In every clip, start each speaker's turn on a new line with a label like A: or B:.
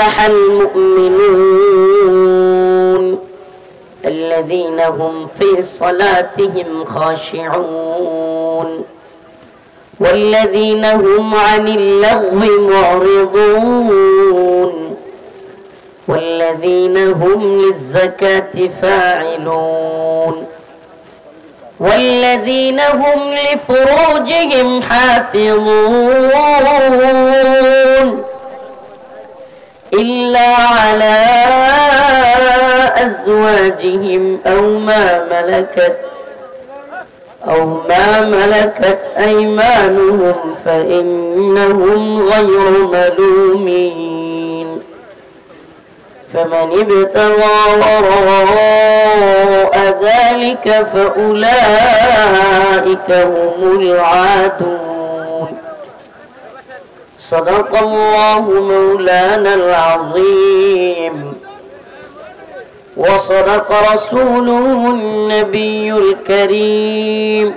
A: أفلح المؤمنون الذين هم في صلاتهم خاشعون والذين هم عن اللغو معرضون والذين هم للزكاة فاعلون والذين هم لفروجهم حافظون إلا على أزواجهم أو ما ملكت أيمانهم فإنهم غير ملومين فمن ابتغى وراء ذلك فأولئك هم العادون صدق الله مولانا العظيم وصدق رسوله النبي الكريم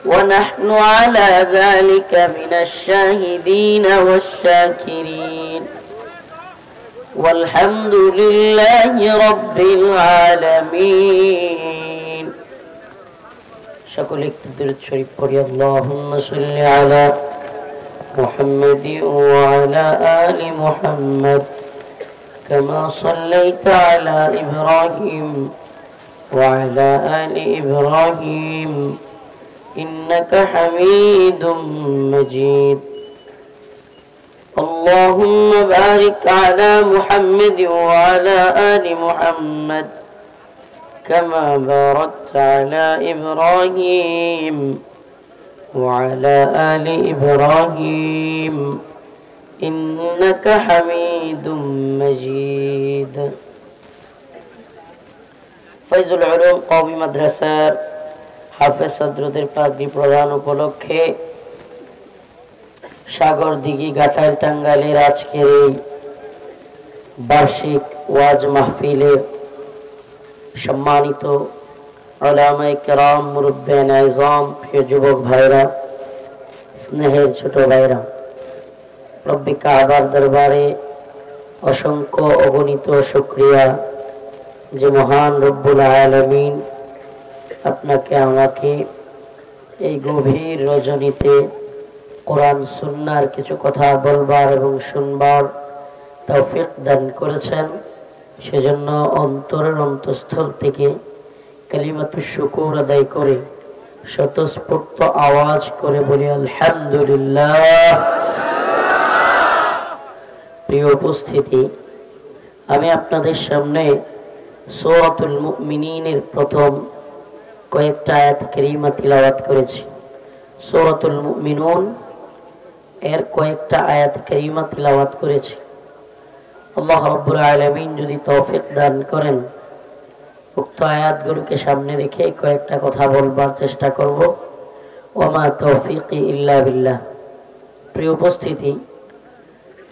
A: ونحن على ذلك من الشاهدين والشاكرين والحمد لله رب العالمين شكرا درود شريف পড়ি اللهم صل على محمد وعلى آل محمد كما صليت على إبراهيم وعلى آل إبراهيم إنك حميد مجيد اللهم بارك على محمد وعلى آل محمد كما باركت على إبراهيم وعلى آل إبراهيم إنك حميد مجيد فيض العلوم قومي مدرسة হাফেজ ছাত্রদের পাগড়ি প্রদান উপলক্ষে সাগরদিঘি ঘাটাইল টাঙ্গাইলের আজকের এই বার্ষিক ওয়াজ মাহফিলে সম্মানিত উলামায়ে কেরাম মুরব্বিয়ান আযম প্রিয় যুবক ভাইরা স্নেহের ছোট ভাইরা রব্বি কাবার দরবারে অসংখ্য অগণিত শুকরিয়া যে মহান রব্বুল আলামিন আপনাকে আমাকে এই গভীর রজনীতে কোরআন সুন্নাহর কিছু কথা বলবার এবং শুনবার তৌফিক দান করেছেন সেজন্য অন্তরের অন্তঃস্থল থেকে কালিমাতুশ শুকর আদায় করে স্বতঃস্ফূর্ত আওয়াজ করে বলি আলহামদুলিল্লাহ। প্রিয় উপস্থিতি, আমি আপনাদের সামনে সূরাতুল মুমিনিনের প্রথম কয়েকটা আয়াত কারিমা তিলাওয়াত করেছি। সূরাতুল মুমিনুন এর কয়েকটা আয়াত কারিমা তিলাওয়াত করেছি। আল্লাহ রাব্বুল আলামিন যদি তৌফিক দান করেন উক্ত আয়াতগুলোকে সামনে রেখে কয়েকটা কথা বলবার চেষ্টা করব। ওমা তৌফিকি ইল্লা বিল্লাহ। প্রিয় উপস্থিতি,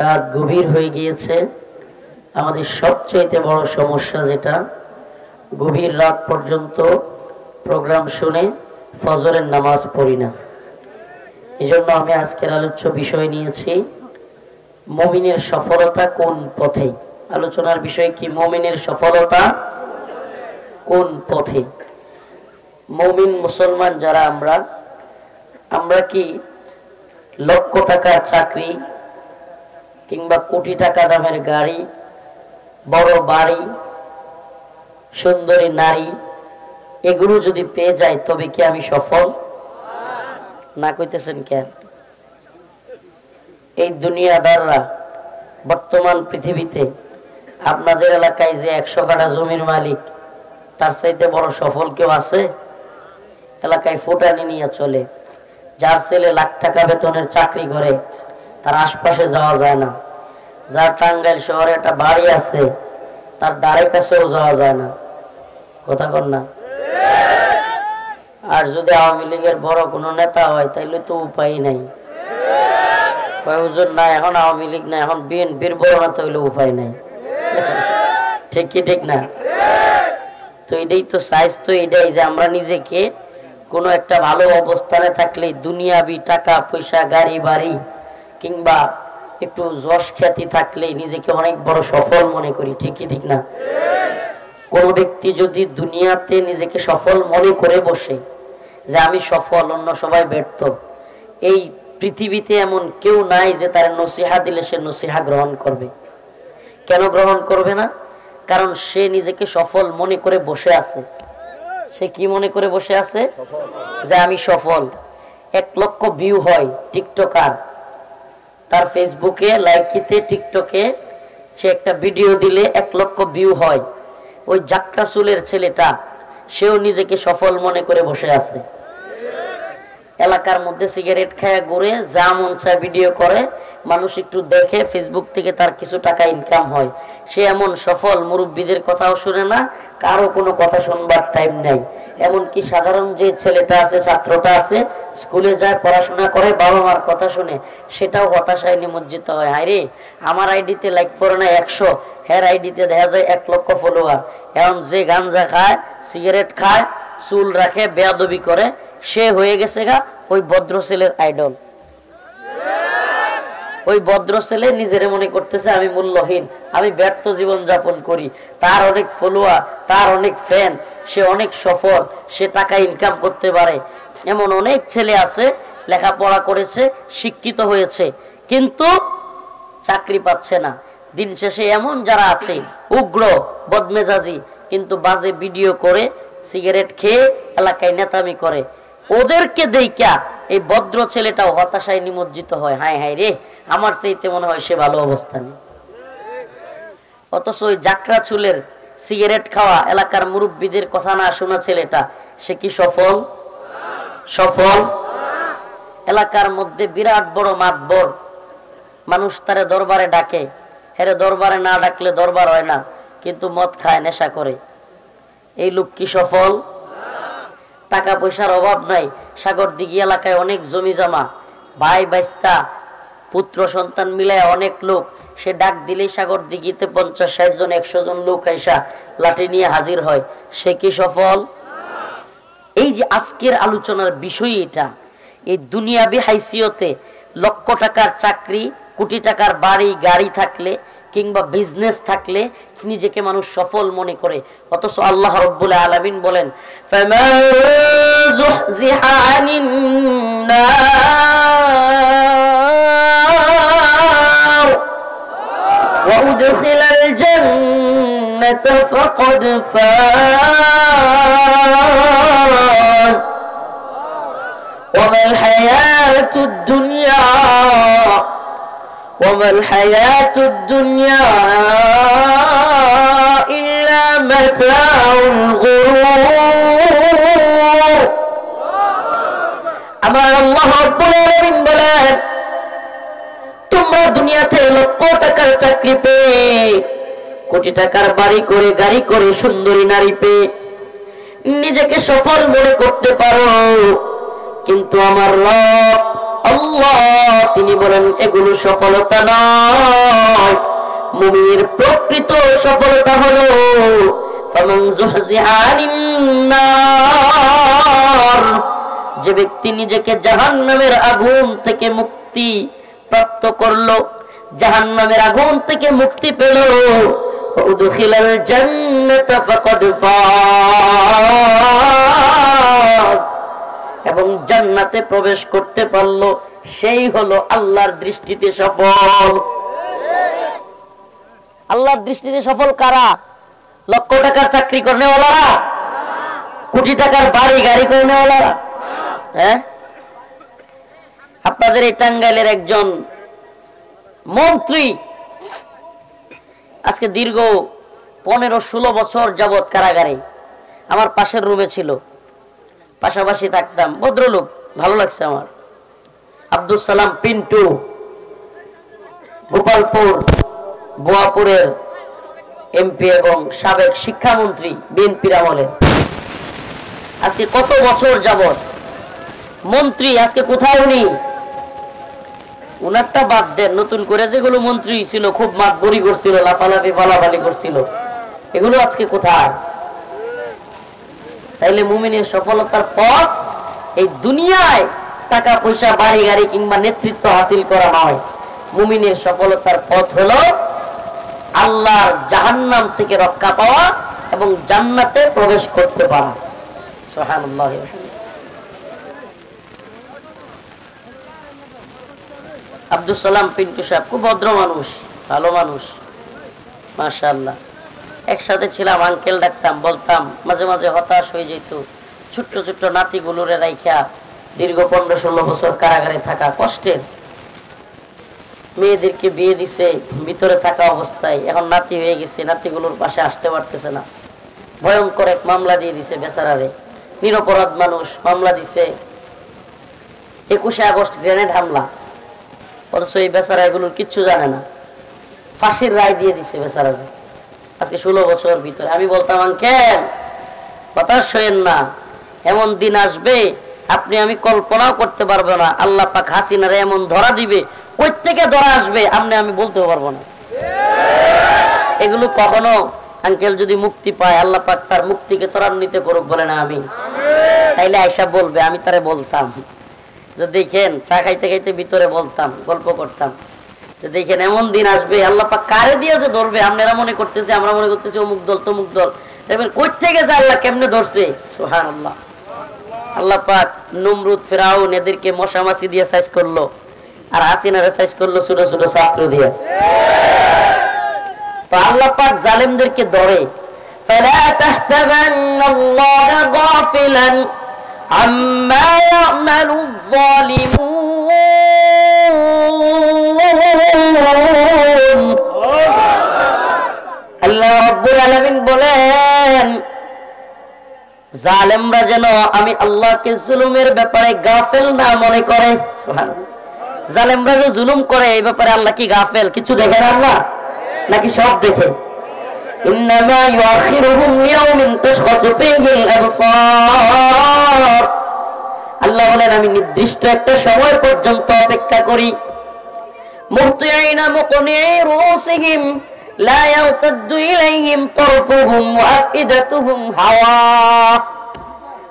A: রাত গভীর হয়ে গিয়েছে। আমাদের সবচেয়ে বড় সমস্যা যেটা, গভীর রাত পর্যন্ত প্রোগ্রাম শুনে ফজরের নামাজ পড়ি না। এই জন্য আমি আজকের আলোচ্য বিষয় নিয়েছি মুমিনের সফলতা কোন পথে। আলোচনার বিষয় কি? মুমিনের সফলতা কোন পথে। মুমিন মুসলমান যারা আমরা কি লক্ষ টাকার চাকরি কিংবা কোটি টাকা দামের গাড়ি, বড় বাড়ি, সুন্দরী নারী এগুলো যদি পেয়ে যাই তবে কি আমি সফল? না কইতেছেন কেন? এই দুনিয়াদাররা বর্তমান পৃথিবীতে আপনাদের এলাকায় যে 100 কাঠা জমির মালিক তার চাইতে বড় সফল কেউ আছে? এলাকায় ফুটানি নিয়ে চলে, যার ছেলে লাখ টাকা বেতনের চাকরি করে তার আশপাশে যাওয়া যায় না, যার টাঙ্গাইল শহরে একটা বাড়ি আছে তার দ্বারে কাছেও যাওয়া যায় না। কথা কন না? আর যদি আওয়ামী লীগের বড় কোনো নেতা হয় তাইলে তো উপায় নাই। হুজুর না, এখন আওয়ামী লীগ না, এখন বিএনপির বড় নেতা হইলে উপায় নাই। ঠিক কি ঠিক না? তো এটাই তো সাইজ, তো এটাই যে আমরা নিজেকে কোনো একটা ভালো অবস্থানে থাকলে দুনিয়াবি টাকা পয়সা, গাড়ি বাড়ি কিংবা একটু যশ খ্যাতি থাকলে নিজেকে অনেক বড় সফল মনে করি, ঠিক কি ঠিক না? কোন ব্যক্তি যদি দুনিয়াতে নিজেকে সফল মনে করে বসে যে আমি সফল, অন্য সবাই ব্যর্থ, এই পৃথিবীতে এমন কেউ নাই যে তার নসিহা দিলে সে নসিহা গ্রহণ করবে। কেন গ্রহণ করবে না? কারণ সে নিজেকে সফল মনে করে বসে আছে। সে কি মনে করে বসে আছে? যে আমি সফল। 1 লক্ষ ভিউ হয় টিকটকার, তার ফেসবুকে, লাইকিতে, টিকটকে সে একটা ভিডিও দিলে 1 লক্ষ ভিউ হয়। ওই জাকরা চুলের ছেলেটা সেও নিজেকে সফল মনে করে বসে আছে। এলাকার মধ্যে সিগারেট খায় ঘুরে, যা মন চায় ভিডিও করে, মানুষ একটু দেখে, ফেসবুক থেকে তার কিছু টাকা ইনকাম হয়। সে এমন সফল, মুরব্বীদের কথাও শুনে না, কারো কোনো কথা শুনবার টাইম নাই। এমনকি সাধারণ যে ছেলেটা আছে, ছাত্রটা আছে, স্কুলে যায়, পড়াশোনা করে, বাবা মার কথা শুনে, সেটাও হতাশায় নিমজ্জিত হয়। হায় রে, আমার আইডিতে লাইক পড়ে না 100, হের আইডিতে দেখা যায় 1 লক্ষ ফলোয়ার। এখন যে গাঞ্জা খায়, সিগারেট খায়, চুল রাখে, বেয়াদবি করে, সে হয়ে গেছে গা ওই ভদ্র ছেলের আইডল। ওই ভদ্র ছেলে নিজের মনে করতেছে আমি মূল্যহীন, আমি ব্যর্থ জীবন যাপন করি। তার অনেক ফলোয়ার, তার অনেক ফ্যান, সে অনেক সফল, সে টাকা ইনকাম করতে পারে। এমন অনেক ছেলে আছে, লেখাপড়া করেছে, শিক্ষিত হয়েছে, কিন্তু চাকরি পাচ্ছে না। দিন শেষে এমন যারা আছে উগ্র, বদমেজাজি, কিন্তু বাজে ভিডিও করে, সিগারেট খেয়ে এলাকায় নেতামি করে, ওদেরকে দেইকা এই ভদ্র ছেলেটাও হতাশায় নিমজ্জিত হয়। হায় হায় রে, আমার চাইতে মনে হয় সে ভালো অবস্থানে। অথচ ওই জাকরা চুলের, সিগারেট খাওয়া, এলাকার মুরব্বীদের কথা না শোনা ছেলেটা, সে কি সফল? সফল। এলাকার মধ্যে বিরাট বড় মাতবর, মানুষ তারে দরবারে ডাকে, হেরে দরবারে না ডাকলে দরবার হয় না, কিন্তু মদ খায়, নেশা করে। এই লোক কি সফল? টাকা পয়সার অভাব নাই, সাগরদিঘি এলাকায় অনেক জমি জমা, ভাই বাইস্তা, পুত্র সন্তান মিলায় অনেক লোক। সে ডাক দিলেই সাগরদিঘিতে 50-60 জন, 100 জন লোক আইসা লাঠি নিয়ে হাজির হয়। সে কি সফল? এই যে আজকের আলোচনার বিষয় এটা, এই দুনিয়াবি হাইসিয়তে লক্ষ টাকার চাকরি, কোটি টাকার বাড়ি গাড়ি থাকলে, কিংবা বিজনেস থাকলে নিজেকে মানুষ সফল মনে করে। অথচ আল্লাহ রাব্বুল আলামিন বলেন, ফামান যুহজিহা আনিন নার ওয়া উদখিলাল জান্নাতা ফাকাদ ফাজ ওয়া মাল হায়াতুদ দুনিয়া وما الحياة الدنيا إلا متاع الغرور। আমার আল্লাহ রাব্বুল আলামিন বলেন, তোমরা দুনিয়াতে লক্ষ টাকার চাকরি পেয়ে, কোটি টাকার বাড়ি করে, গাড়ি করে, সুন্দরী নারী পেয়ে নিজেকে সফল মনে করতে পারো, কিন্তু আমার রব আল্লাহ তিনি বলেন এগুলো সফলতা নয়। মুমিনের প্রকৃত সফলতা হলো ফামান যুহজিহা আনিন নার, যে ব্যক্তি নিজেকে জাহান্নামের আগুন থেকে মুক্তি প্রাপ্ত করলো, জাহান্নামের আগুন থেকে মুক্তি পেল, উদখিলাল জান্নাতা ফাকাদ ফাজ, এবং জান্নাতে প্রবেশ করতে পারলো, সেই হলো আল্লাহর দৃষ্টিতে সফল। আল্লাহর দৃষ্টিতে সফল কারা? লক্ষ টাকার চাকরি করনেওয়ালারা, কোটি টাকার বাড়ি গাড়ি করনেওয়ালারা। হ্যাঁ, আপনাদের এই টাঙ্গাইলের একজন মন্ত্রী আজকে দীর্ঘ 15-16 বছর যাবৎ কারাগারে, আমার পাশের রুমে ছিল, পাশাপাশি থাকতাম, ভদ্রলোক, ভালো লাগছে আমার। আব্দুল সালাম পিন্টু, গোপালপুর বোয়াপুরের এমপি এবং সাবেক শিক্ষামন্ত্রী বিএনপির আমলে, আজকে কত বছর যাবৎ মন্ত্রী, আজকে কোথায় উনি? উনারটা বাদ দেন, নতুন করে যেগুলো মন্ত্রী ছিল, খুব মাতবরি করছিল, লাফালাফি ফালাফালি করছিল, এগুলো আজকে কোথায়? তাইলে মুমিনের সফলতার পথ এই দুনিয়ায় টাকা পয়সা বাড়ি গাড়ি কিংবা নেতৃত্ব হাসিল করা নয়, মুমিনের সফলতার পথ হলো আল্লাহর জাহান্নাম থেকে রক্ষা পাওয়া এবং জান্নাতে প্রবেশ করতে পারা। সুবহানাল্লাহ। আব্দুল সালাম পিন্টু সাহেব খুব ভদ্র মানুষ, ভালো মানুষ, মাশাআল্লাহ। একসাথে ছিলাম, আঙ্কেল ডাকতাম, বলতাম, মাঝে মাঝে হতাশ হয়ে যেত। ছোট্ট ছোট্ট নাতিগুলোরে রাইখা দীর্ঘ 15-16 বছর কারাগারে থাকা কষ্টের। মেয়েদেরকে বিয়ে দিছে ভিতরে থাকা অবস্থায়, এখন নাতি হয়ে গেছে, নাতিগুলোর পাশে আসতে পারতেছে না। ভয়ঙ্কর এক মামলা দিয়ে দিছে বেচারারে, নিরপরাধ মানুষ, মামলা দিছে 21 আগস্ট গ্রেনেড হামলা, অথচ এই বেচারা এগুলোর কিচ্ছু জানে না, ফাঁসির রায় দিয়ে দিছে বেচারারে আজকে 16 বছর ভিতরে। আমি বলতাম, আঙ্কেল হতাশ হইেন না, এমন দিন আসবে আপনি আমি কল্পনাও করতে পারবো না। আল্লাহ পাক হাসিনারে এমন ধরা দিবে, কই থেকে ধরা আসবে আপনি আমি বলতে পারবো না। এগুলো কখনো আঙ্কেল যদি মুক্তি পায়, আল্লাহ পাক তার মুক্তিকে ত্বরান্বিত করুক, বলে না আমি, তাইলে আয়সা বলবে। আমি তারে বলতাম যে দেখেন, চা খাইতে খাইতে ভিতরে বলতাম, গল্প করতাম যে দেখেন এমন দিন আসবে আল্লাহ পাক কারে দিয়ে যে ধরবে, আপনারা মনে করতেছে, আমরা মনে করতেছি অমুক দল তমুক দল, দেখবেন কই থেকে যে আল্লাহ কেমনে ধরছে। সুবহানাল্লাহ। আল্লাহ পাক নমরুদ, ফেরাউন এদেরকে মশা মাছি দিয়ে সাইজ করলো, আর হাসিনারে সাইজ করলো ছোট ছোট ছাত্র দিয়ে। তো আল্লাহ পাক জালেমদেরকে ধরে। ফালা তাহসাবান্নাল্লাহা গাফিলান আম্মা ইয়ামালুয যালিমুন। আল্লাহ রাব্বুল আলামিন বলেন, জালেমরা যেন আমি আল্লাহকে জুলুমের ব্যাপারে গাফেল না মনে করে। সুবহানাল্লাহ। জালেমরা যে জুলুম করে এই ব্যাপারে আল্লাহ কি গাফেল? কিছু দেখে না আল্লাহ, নাকি সব দেখে? ইন্নামা ইউআখিরুহুম লিয়াউমিন তাশখাসু ফীহিল আবসার। আল্লাহ বলেন, আমি নির্দিষ্ট একটা সময় পর্যন্ত অপেক্ষা করি। মুহতিঈনা মুকনিঈ রুসিহিম লা ইয়ারতাদ্দু ইলাইহিম তারফুহুম ওয়া আফইদাতুহুম হাওয়া।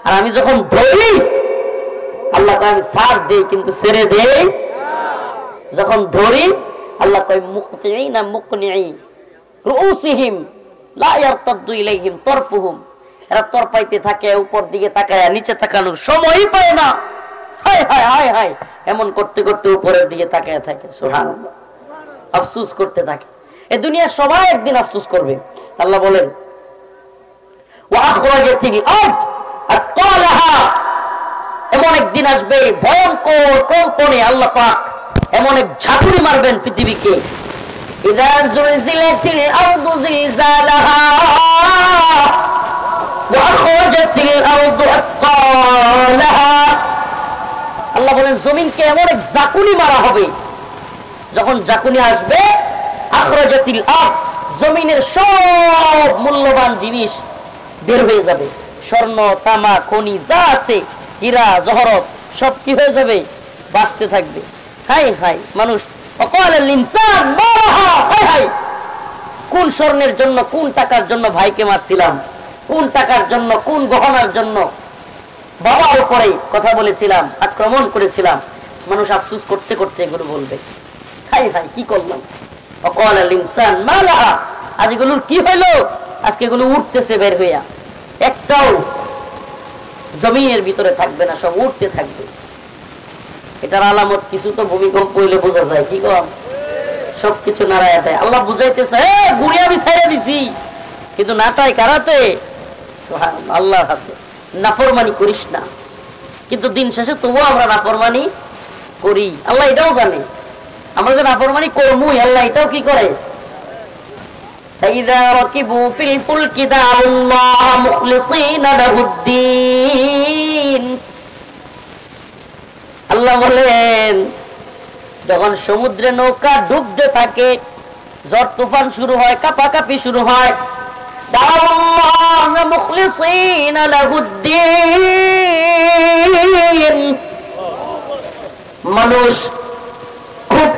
A: আর আমি যখন ধরি, আল্লাহ কয় আমি ছাড় দেই কিন্তু ছেড়ে দেই। যখন ধরি আল্লাহ কয় মুহতিঈনা মুকনিঈ রুসিহিম লা ইয়ারতাদ্দু ইলাইহিম তারফুহুম। এরা তরপাইতে থাকে, উপর দিকে তাকায়, নিচে তাকানোর সময়ই পায় না। হায় হায় হায় হায়, এমন করতে করতে উপরের দিকে তাকায় থাকে। সুবহানাল্লাহ। আফসোস করতে থাকে। এই দুনিয়ার সবাই একদিন আফসোস করবে। আল্লাহ বলেন, ওয়া আখরাজাতিল আরদ আসকালাহা। এমন একদিন আসবে ভয়ঙ্কর কম্পনে আল্লাহ পাক এমন এক ঝাঁকুনি মারবেন পৃথিবীকে। ইযা যুলজিলাতিল আরদু জিলজালাহা ওয়া আখরাজাতিল আরদু আসকালাহা। আল্লাহ বলেন, জমিনকে এমন এক ঝাঁকুনি মারা হবে, যখন ঝাঁকুনি আসবে আখরাজাতিল আরদ, জমিনের সব মূল্যবান জিনিস বের হয়ে যাবে। স্বর্ণ, তামা, খনি যা আছে, হীরা জহরত, সব কি হয়ে যাবে? বাঁচতে থাকবে। হাই হাই মানুষ, ওয়াকালাল ইনসান মা লাহা। হাই হাই, কোন স্বর্ণের জন্য, কোন টাকার জন্য ভাইকে মারছিলাম, কোন টাকার জন্য, কোন গহনার জন্য বাবার উপরে কথা বলেছিলাম, আক্রমণ করেছিলাম। মানুষ আফসোস করতে করতে এগুলো বলবে, হাই হাই কি করলাম। ওয়াকালাল ইনসান মা লাহা, আজ এগুলোর কি হইলো? আজকে এগুলো উঠতেছে বের হইয়া, একটাও জমিনের ভিতরে থাকবে না, সব উঠতে থাকবে। এটার আলামত কিছু তো ভূমিকম্প হইলে বোঝা যায়। কি কম? সবকিছু নাড়ায়া দেয়। আল্লাহ বুঝাইতেছে, গুড়ি আমি ছেড়ে দিছি, কিন্তু নাটাই কারাতে। সুবহানাল্লাহ। আল্লাহর হাতে। নাফরমানি করিস না, কিন্তু দিন শেষে তবুও আমরা নাফরমানি করি। আল্লাহ এটাও জানে আমরা যে নাফরমানি করবই, আল্লাহ এটাও কি করে। فإذا ركبوا في الفلك دعوا الله مخلصين له الدين। আল্লাহ বলেন, যখন সমুদ্রে নৌকা ডুবতে থাকে, ঝড় তুফান শুরু হয়, কাঁপাকাঁপি শুরু হয়, دعوا الله مخلصين له الدين। মানুষ খুব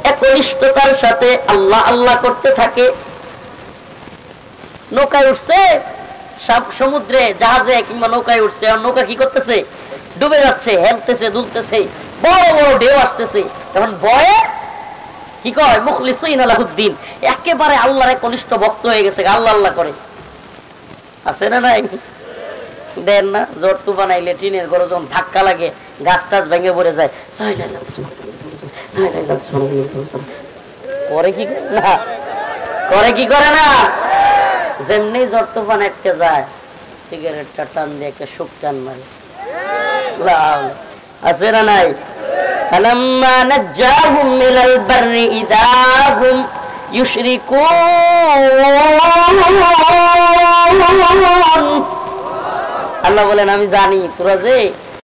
A: একনিষ্ঠতার সাথে আল্লাহ আল্লাহ করতে থাকে। নৌকায় উঠছে, সমুদ্রে জাহাজে কিংবা নৌকায় উঠছে, আর নৌকা কি করতেছে? ডুবে যাচ্ছে, হেলতেছে, দুলতেছে। বড় বড় ঢেউ আসতেছে, তখন ভয়ে কি কয় মুখলিসিন লাহুদ্দিন, একেবারে আল্লাহর কনিষ্ঠ ভক্ত হয়ে গেছে, আল্লাহ আল্লাহ করে। আছে না নাই? দেন না জোর তুফান আইলে টিনের ঘরে যখন ধাক্কা লাগে গাছ টাছ ভেঙে পড়ে যায়, করে কি না, করে কি করে না? যেমনি জোর তুফান আটকে যায়, সিগারেটটা টান দিয়ে একটা সুখ টান মারে। আছে না নাই? فلما نجاهم إلى البر إذا هم يشركون। আল্লাহ বলেন আমি জানি তোরা যে